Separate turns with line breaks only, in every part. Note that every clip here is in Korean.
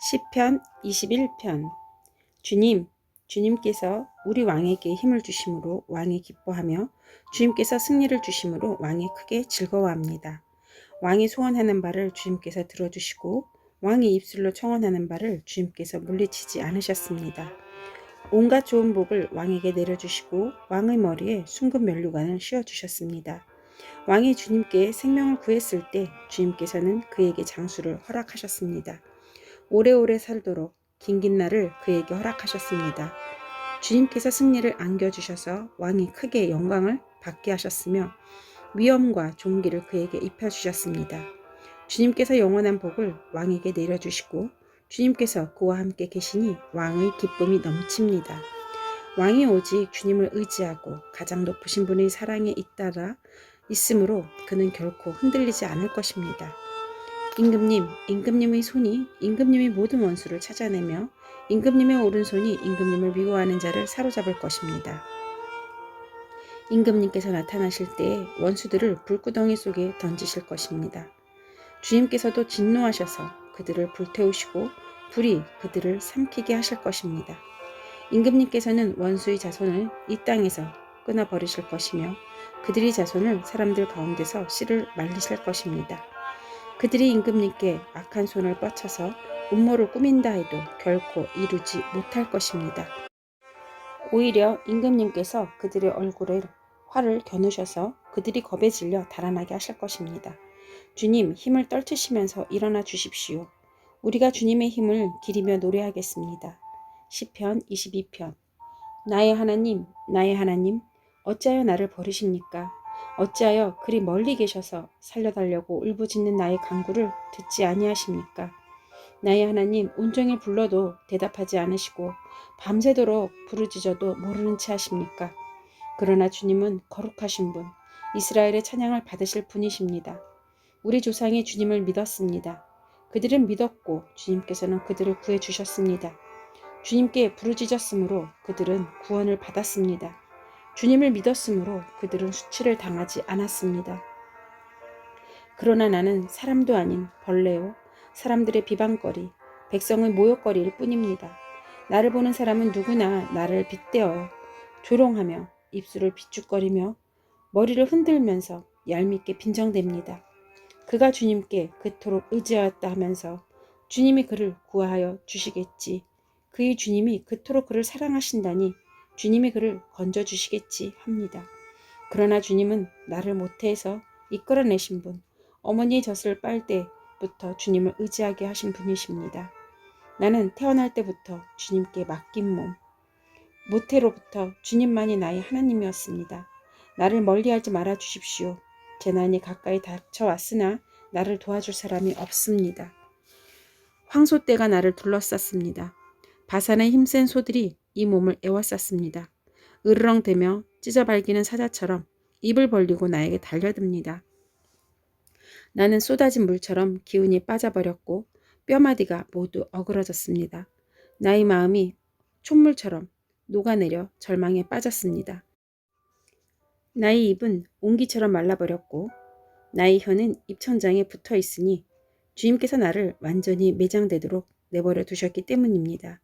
시편 21편. 주님께서 우리 왕에게 힘을 주심으로 왕이 기뻐하며 주님께서 승리를 주심으로 왕이 크게 즐거워합니다. 왕이 소원하는 바를 주님께서 들어주시고 왕이 입술로 청원하는 바를 주님께서 물리치지 않으셨습니다. 온갖 좋은 복을 왕에게 내려주시고 왕의 머리에 숭근 면류관을 씌워주셨습니다. 왕이 주님께 생명을 구했을 때 주님께서는 그에게 장수를 허락하셨습니다. 오래오래 살도록 긴긴 날을 그에게 허락하셨습니다. 주님께서 승리를 안겨주셔서 왕이 크게 영광을 받게 하셨으며 위엄과 존귀를 그에게 입혀주셨습니다. 주님께서 영원한 복을 왕에게 내려주시고 주님께서 그와 함께 계시니 왕의 기쁨이 넘칩니다. 왕이 오직 주님을 의지하고 가장 높으신 분의 사랑에 잇따라 있으므로 그는 결코 흔들리지 않을 것입니다. 임금님의 손이 임금님의 모든 원수를 찾아내며 임금님의 오른손이 임금님을 미워하는 자를 사로잡을 것입니다. 임금님께서 나타나실 때 원수들을 불구덩이 속에 던지실 것입니다. 주님께서도 진노하셔서 그들을 불태우시고 불이 그들을 삼키게 하실 것입니다. 임금님께서는 원수의 자손을 이 땅에서 끊어버리실 것이며 그들의 자손을 사람들 가운데서 씨를 말리실 것입니다. 그들이 임금님께 악한 손을 뻗쳐서 음모를 꾸민다 해도 결코 이루지 못할 것입니다. 오히려 임금님께서 그들의 얼굴에 활을 겨누셔서 그들이 겁에 질려 달아나게 하실 것입니다. 주님, 힘을 떨치시면서 일어나 주십시오. 우리가 주님의 힘을 기리며 노래하겠습니다. 시편 22편. 나의 하나님, 어찌하여 나를 버리십니까? 어찌하여 그리 멀리 계셔서 살려달라고 울부짖는 나의 간구를 듣지 아니하십니까? 나의 하나님, 온종일 불러도 대답하지 않으시고 밤새도록 부르짖어도 모르는 채 하십니까? 그러나 주님은 거룩하신 분, 이스라엘의 찬양을 받으실 분이십니다. 우리 조상이 주님을 믿었습니다. 그들은 믿었고 주님께서는 그들을 구해주셨습니다. 주님께 부르짖었으므로 그들은 구원을 받았습니다. 주님을 믿었으므로 그들은 수치를 당하지 않았습니다. 그러나 나는 사람도 아닌 벌레요, 사람들의 비방거리, 백성의 모욕거리일 뿐입니다. 나를 보는 사람은 누구나 나를 빗대어 조롱하며 입술을 비축거리며 머리를 흔들면서 얄밉게 빈정댑니다. 그가 주님께 그토록 의지하였다 하면서 주님이 그를 구하여 주시겠지. 그의 주님이 그토록 그를 사랑하신다니 주님이 그를 건져주시겠지 합니다. 그러나 주님은 나를 모태에서 이끌어내신 분, 어머니의 젖을 빨 때부터 주님을 의지하게 하신 분이십니다. 나는 태어날 때부터 주님께 맡긴 몸, 모태로부터 주님만이 나의 하나님이었습니다. 나를 멀리하지 말아 주십시오. 재난이 가까이 닥쳐왔으나 나를 도와줄 사람이 없습니다. 황소떼가 나를 둘러쌌습니다. 바산의 힘센 소들이 이 몸을 에워쌌습니다. 으르렁대며 찢어발기는 사자처럼 입을 벌리고 나에게 달려듭니다. 나는 쏟아진 물처럼 기운이 빠져버렸고 뼈마디가 모두 어그러졌습니다. 나의 마음이 촛물처럼 녹아내려 절망에 빠졌습니다. 나의 입은 옹기처럼 말라버렸고 나의 혀는 입천장에 붙어 있으니 주님께서 나를 완전히 매장되도록 내버려 두셨기 때문입니다.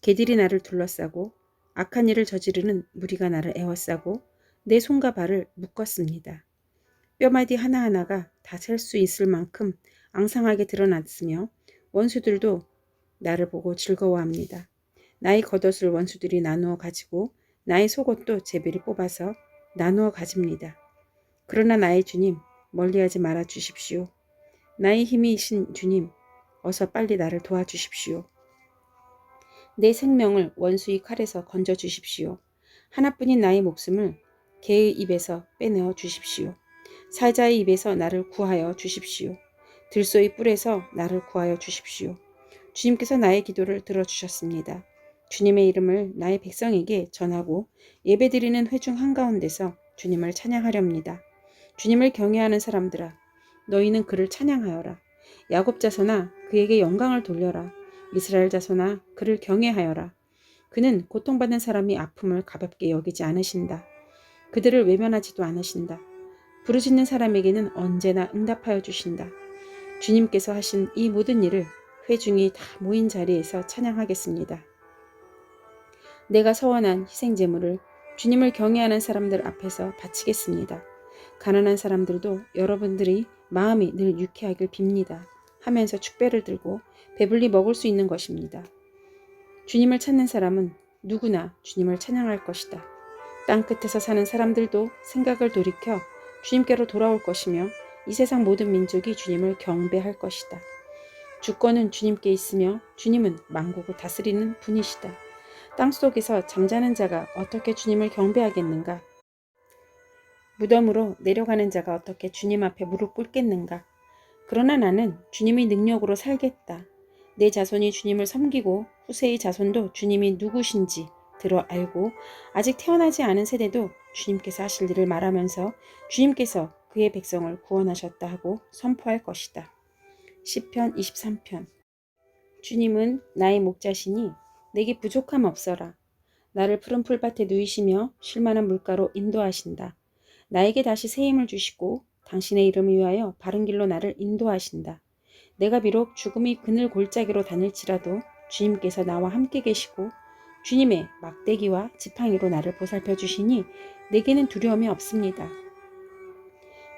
개들이 나를 둘러싸고 악한 일을 저지르는 무리가 나를 에워싸고 내 손과 발을 묶었습니다. 뼈마디 하나하나가 다 셀 수 있을 만큼 앙상하게 드러났으며 원수들도 나를 보고 즐거워합니다. 나의 겉옷을 원수들이 나누어 가지고 나의 속옷도 제비를 뽑아서 나누어 가집니다. 그러나 나의 주님, 멀리하지 말아 주십시오. 나의 힘이신 주님, 어서 빨리 나를 도와주십시오. 내 생명을 원수의 칼에서 건져 주십시오. 하나뿐인 나의 목숨을 개의 입에서 빼내어 주십시오. 사자의 입에서 나를 구하여 주십시오. 들소의 뿔에서 나를 구하여 주십시오. 주님께서 나의 기도를 들어주셨습니다. 주님의 이름을 나의 백성에게 전하고 예배드리는 회중 한가운데서 주님을 찬양하렵니다. 주님을 경외하는 사람들아, 너희는 그를 찬양하여라. 야곱 자손아, 그에게 영광을 돌려라. 이스라엘 자손아, 그를 경외하여라. 그는 고통받는 사람이 아픔을 가볍게 여기지 않으신다. 그들을 외면하지도 않으신다. 부르짖는 사람에게는 언제나 응답하여 주신다. 주님께서 하신 이 모든 일을 회중이 다 모인 자리에서 찬양하겠습니다. 내가 서원한 희생제물을 주님을 경외하는 사람들 앞에서 바치겠습니다. 가난한 사람들도 여러분들이 마음이 늘 유쾌하길 빕니다. 하면서 축배를 들고 배불리 먹을 수 있는 것입니다. 주님을 찾는 사람은 누구나 주님을 찬양할 것이다. 땅끝에서 사는 사람들도 생각을 돌이켜 주님께로 돌아올 것이며 이 세상 모든 민족이 주님을 경배할 것이다. 주권은 주님께 있으며 주님은 만국을 다스리는 분이시다. 땅속에서 잠자는 자가 어떻게 주님을 경배하겠는가? 무덤으로 내려가는 자가 어떻게 주님 앞에 무릎 꿇겠는가? 그러나 나는 주님의 능력으로 살겠다. 내 자손이 주님을 섬기고 후세의 자손도 주님이 누구신지 들어 알고 아직 태어나지 않은 세대도 주님께서 하실 일을 말하면서 주님께서 그의 백성을 구원하셨다 하고 선포할 것이다. 시편 23편. 주님은 나의 목자시니 내게 부족함 없어라. 나를 푸른 풀밭에 누이시며 쉴만한 물가로 인도하신다. 나에게 다시 새 힘을 주시고 당신의 이름을 위하여 바른 길로 나를 인도하신다. 내가 비록 죽음의 그늘 골짜기로 다닐지라도 주님께서 나와 함께 계시고 주님의 막대기와 지팡이로 나를 보살펴 주시니 내게는 두려움이 없습니다.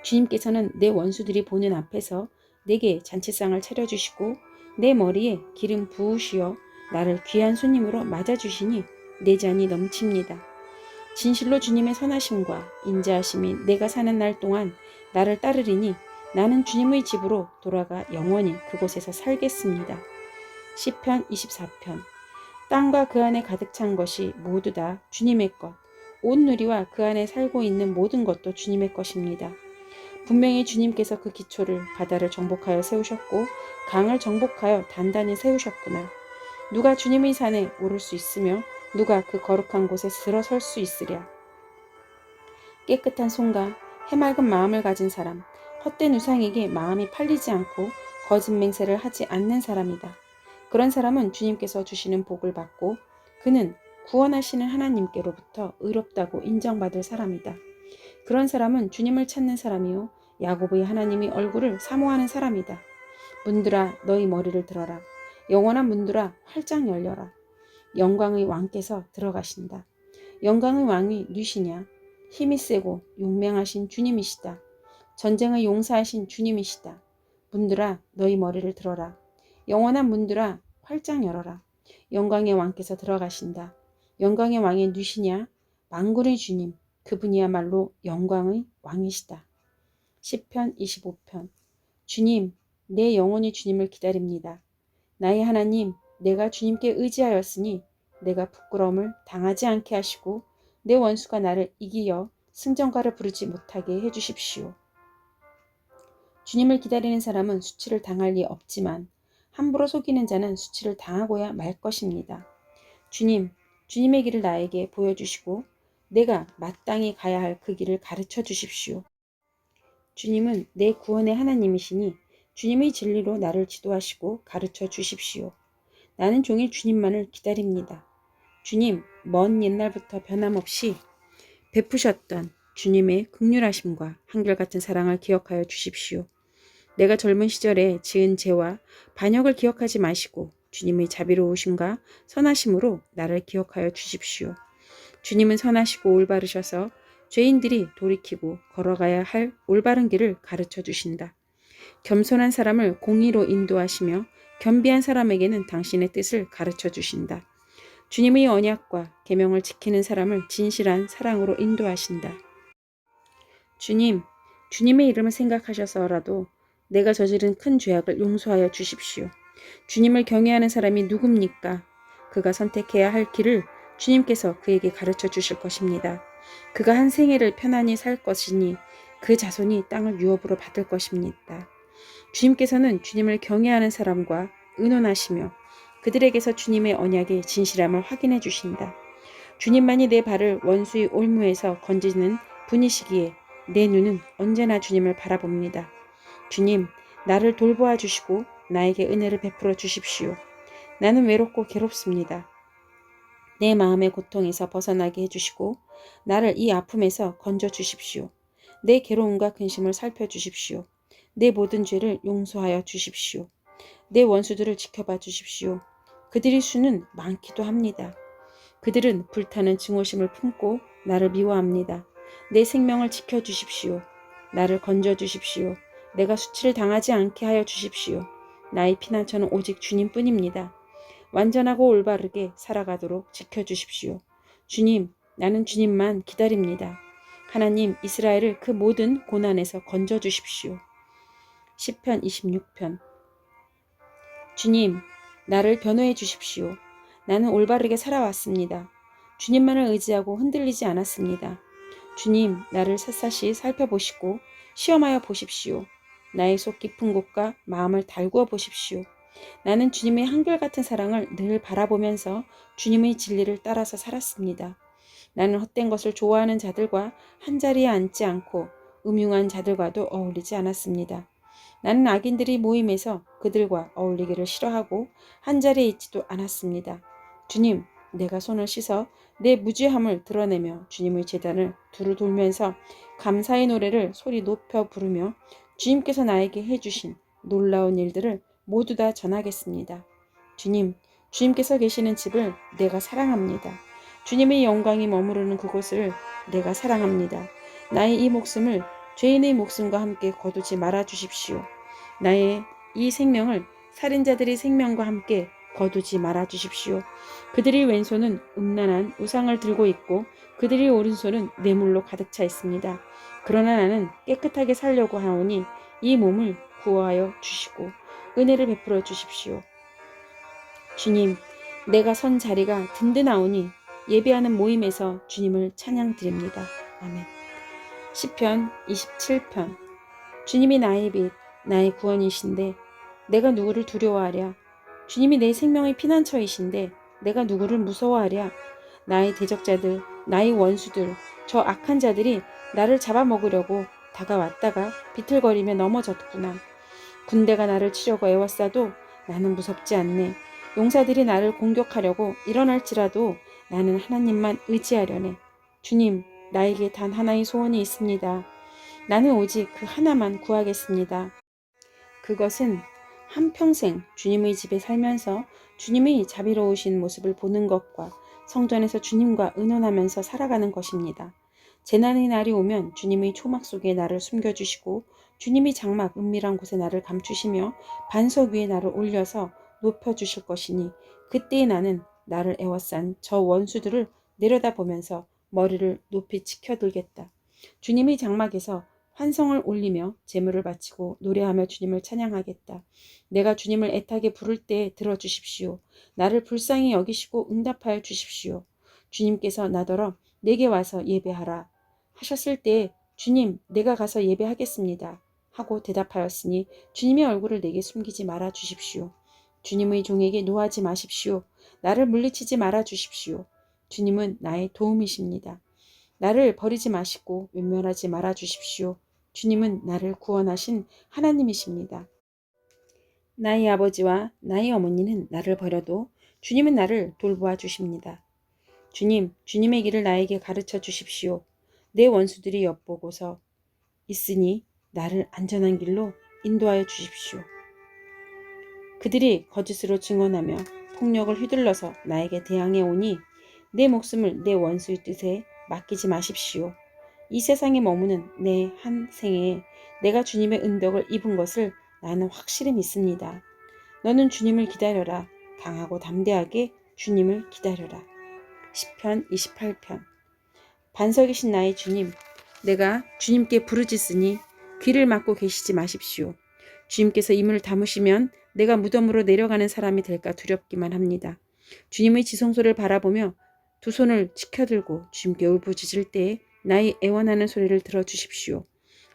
주님께서는 내 원수들이 보는 앞에서 내게 잔치상을 차려주시고 내 머리에 기름 부으시어 나를 귀한 손님으로 맞아주시니 내 잔이 넘칩니다. 진실로 주님의 선하심과 인자하심이 내가 사는 날 동안 나를 따르리니 나는 주님의 집으로 돌아가 영원히 그곳에서 살겠습니다. 시편 24편. 땅과 그 안에 가득 찬 것이 모두 다 주님의 것, 온 누리와 그 안에 살고 있는 모든 것도 주님의 것입니다. 분명히 주님께서 그 기초를 바다를 정복하여 세우셨고 강을 정복하여 단단히 세우셨구나. 누가 주님의 산에 오를 수 있으며 누가 그 거룩한 곳에 들어설 수 있으랴. 깨끗한 손과 해맑은 마음을 가진 사람, 헛된 우상에게 마음이 팔리지 않고 거짓 맹세를 하지 않는 사람이다. 그런 사람은 주님께서 주시는 복을 받고 그는 구원하시는 하나님께로부터 의롭다고 인정받을 사람이다. 그런 사람은 주님을 찾는 사람이요 야곱의 하나님의 얼굴을 사모하는 사람이다. 문들아 너희 머리를 들어라. 영원한 문들아 활짝 열려라. 영광의 왕께서 들어가신다. 영광의 왕이 누시냐? 힘이 세고 용맹하신 주님이시다. 전쟁을 용사하신 주님이시다. 문들아 너희 머리를 들어라. 영원한 문들아 활짝 열어라. 영광의 왕께서 들어가신다. 영광의 왕이 누시냐? 만군의 주님, 그분이야말로 영광의 왕이시다. 시편 25편. 주님, 내 영혼이 주님을 기다립니다. 나의 하나님, 내가 주님께 의지하였으니 내가 부끄러움을 당하지 않게 하시고 내 원수가 나를 이기어 승전가를 부르지 못하게 해주십시오. 주님을 기다리는 사람은 수치를 당할 리 없지만 함부로 속이는 자는 수치를 당하고야 말 것입니다. 주님, 주님의 길을 나에게 보여주시고 내가 마땅히 가야 할 그 길을 가르쳐 주십시오. 주님은 내 구원의 하나님이시니 주님의 진리로 나를 지도하시고 가르쳐 주십시오. 나는 종일 주님만을 기다립니다. 주님, 먼 옛날부터 변함없이 베푸셨던 주님의 긍휼하심과 한결같은 사랑을 기억하여 주십시오. 내가 젊은 시절에 지은 죄와 반역을 기억하지 마시고 주님의 자비로우심과 선하심으로 나를 기억하여 주십시오. 주님은 선하시고 올바르셔서 죄인들이 돌이키고 걸어가야 할 올바른 길을 가르쳐 주신다. 겸손한 사람을 공의로 인도하시며 겸비한 사람에게는 당신의 뜻을 가르쳐 주신다. 주님의 언약과 계명을 지키는 사람을 진실한 사랑으로 인도하신다. 주님, 주님의 이름을 생각하셔서라도 내가 저지른 큰 죄악을 용서하여 주십시오. 주님을 경외하는 사람이 누굽니까? 그가 선택해야 할 길을 주님께서 그에게 가르쳐 주실 것입니다. 그가 한 생애를 편안히 살 것이니 그 자손이 땅을 유업으로 받을 것입니다. 주님께서는 주님을 경외하는 사람과 의논하시며 그들에게서 주님의 언약의 진실함을 확인해 주신다. 주님만이 내 발을 원수의 올무에서 건지는 분이시기에 내 눈은 언제나 주님을 바라봅니다. 주님, 나를 돌보아 주시고 나에게 은혜를 베풀어 주십시오. 나는 외롭고 괴롭습니다. 내 마음의 고통에서 벗어나게 해주시고 나를 이 아픔에서 건져 주십시오. 내 괴로움과 근심을 살펴주십시오. 내 모든 죄를 용서하여 주십시오. 내 원수들을 지켜봐 주십시오. 그들의 수는 많기도 합니다. 그들은 불타는 증오심을 품고 나를 미워합니다. 내 생명을 지켜주십시오. 나를 건져주십시오. 내가 수치를 당하지 않게 하여 주십시오. 나의 피난처는 오직 주님뿐입니다. 완전하고 올바르게 살아가도록 지켜주십시오. 주님, 나는 주님만 기다립니다. 하나님, 이스라엘을 그 모든 고난에서 건져주십시오. 시편 26편. 주님, 나를 변호해 주십시오. 나는 올바르게 살아왔습니다. 주님만을 의지하고 흔들리지 않았습니다. 주님, 나를 샅샅이 살펴보시고 시험하여 보십시오. 나의 속 깊은 곳과 마음을 달구어 보십시오. 나는 주님의 한결같은 사랑을 늘 바라보면서 주님의 진리를 따라서 살았습니다. 나는 헛된 것을 좋아하는 자들과 한자리에 앉지 않고 음흉한 자들과도 어울리지 않았습니다. 나는 악인들이 모임에서 그들과 어울리기를 싫어하고 한자리에 있지도 않았습니다. 주님, 내가 손을 씻어 내 무죄함을 드러내며 주님의 제단을 두루 돌면서 감사의 노래를 소리 높여 부르며 주님께서 나에게 해주신 놀라운 일들을 모두 다 전하겠습니다. 주님, 주님께서 계시는 집을 내가 사랑합니다. 주님의 영광이 머무르는 그곳을 내가 사랑합니다. 나의 이 목숨을 죄인의 목숨과 함께 거두지 말아 주십시오. 나의 이 생명을 살인자들의 생명과 함께 거두지 말아 주십시오. 그들의 왼손은 음란한 우상을 들고 있고 그들의 오른손은 뇌물로 가득 차 있습니다. 그러나 나는 깨끗하게 살려고 하오니 이 몸을 구하여 주시고 은혜를 베풀어 주십시오. 주님, 내가 선 자리가 든든하오니 예배하는 모임에서 주님을 찬양드립니다. 아멘. 시편 27편. 주님이 나의 빛, 나의 구원이신데 내가 누구를 두려워하랴. 주님이 내 생명의 피난처이신데 내가 누구를 무서워하랴. 나의 대적자들, 나의 원수들, 저 악한 자들이 나를 잡아먹으려고 다가왔다가 비틀거리며 넘어졌구나. 군대가 나를 치려고 애워싸도 나는 무섭지 않네. 용사들이 나를 공격하려고 일어날지라도 나는 하나님만 의지하려네. 주님, 나에게 단 하나의 소원이 있습니다. 나는 오직 그 하나만 구하겠습니다. 그것은 한평생 주님의 집에 살면서 주님의 자비로우신 모습을 보는 것과 성전에서 주님과 의논하면서 살아가는 것입니다. 재난의 날이 오면 주님의 초막 속에 나를 숨겨주시고 주님이 장막 은밀한 곳에 나를 감추시며 반석 위에 나를 올려서 높여주실 것이니 그때에 나는 나를 애워싼 저 원수들을 내려다보면서 머리를 높이 치켜들겠다. 주님의 장막에서 환성을 올리며 제물을 바치고 노래하며 주님을 찬양하겠다. 내가 주님을 애타게 부를 때 들어주십시오. 나를 불쌍히 여기시고 응답하여 주십시오. 주님께서 나더러 내게 와서 예배하라 하셨을 때 주님, 내가 가서 예배하겠습니다 하고 대답하였으니 주님의 얼굴을 내게 숨기지 말아 주십시오. 주님의 종에게 노하지 마십시오. 나를 물리치지 말아 주십시오. 주님은 나의 도움이십니다. 나를 버리지 마시고 외면하지 말아 주십시오. 주님은 나를 구원하신 하나님이십니다. 나의 아버지와 나의 어머니는 나를 버려도 주님은 나를 돌보아 주십니다. 주님, 주님의 길을 나에게 가르쳐 주십시오. 내 원수들이 엿보고서 있으니 나를 안전한 길로 인도하여 주십시오. 그들이 거짓으로 증언하며 폭력을 휘둘러서 나에게 대항해 오니 내 목숨을 내 원수의 뜻에 맡기지 마십시오. 이 세상에 머무는 내 한 생에 내가 주님의 은덕을 입은 것을 나는 확실히 믿습니다. 너는 주님을 기다려라. 강하고 담대하게 주님을 기다려라. 시편 28편. 반석이신 나의 주님, 내가 주님께 부르짖으니 귀를 막고 계시지 마십시오. 주님께서 이문을 담으시면 내가 무덤으로 내려가는 사람이 될까 두렵기만 합니다. 주님의 지성소를 바라보며 두 손을 치켜들고 주님께 울부짖을 때에 나의 애원하는 소리를 들어주십시오.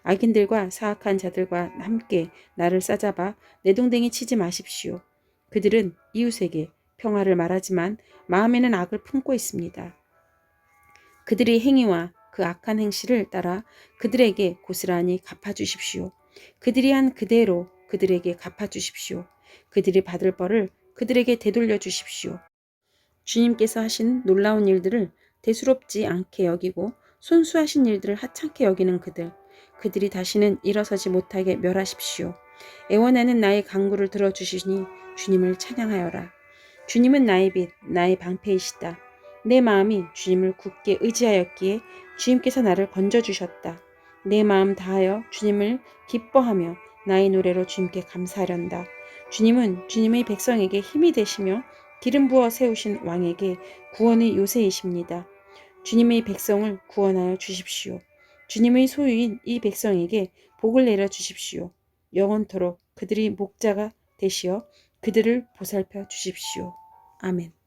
악인들과 사악한 자들과 함께 나를 싸잡아 내동댕이 치지 마십시오. 그들은 이웃에게 평화를 말하지만 마음에는 악을 품고 있습니다. 그들의 행위와 그 악한 행실을 따라 그들에게 고스란히 갚아주십시오. 그들이 한 그대로 그들에게 갚아주십시오. 그들이 받을 벌을 그들에게 되돌려 주십시오. 주님께서 하신 놀라운 일들을 대수롭지 않게 여기고 손수하신 일들을 하찮게 여기는 그들이 다시는 일어서지 못하게 멸하십시오. 애원하는 나의 간구를 들어주시니 주님을 찬양하여라. 주님은 나의 빛, 나의 방패이시다. 내 마음이 주님을 굳게 의지하였기에 주님께서 나를 건져주셨다. 내 마음 다하여 주님을 기뻐하며 나의 노래로 주님께 감사하련다. 주님은 주님의 백성에게 힘이 되시며 기름 부어 세우신 왕에게 구원의 요새이십니다. 주님의 백성을 구원하여 주십시오. 주님의 소유인 이 백성에게 복을 내려 주십시오. 영원토록 그들이 목자가 되시어 그들을 보살펴 주십시오. 아멘.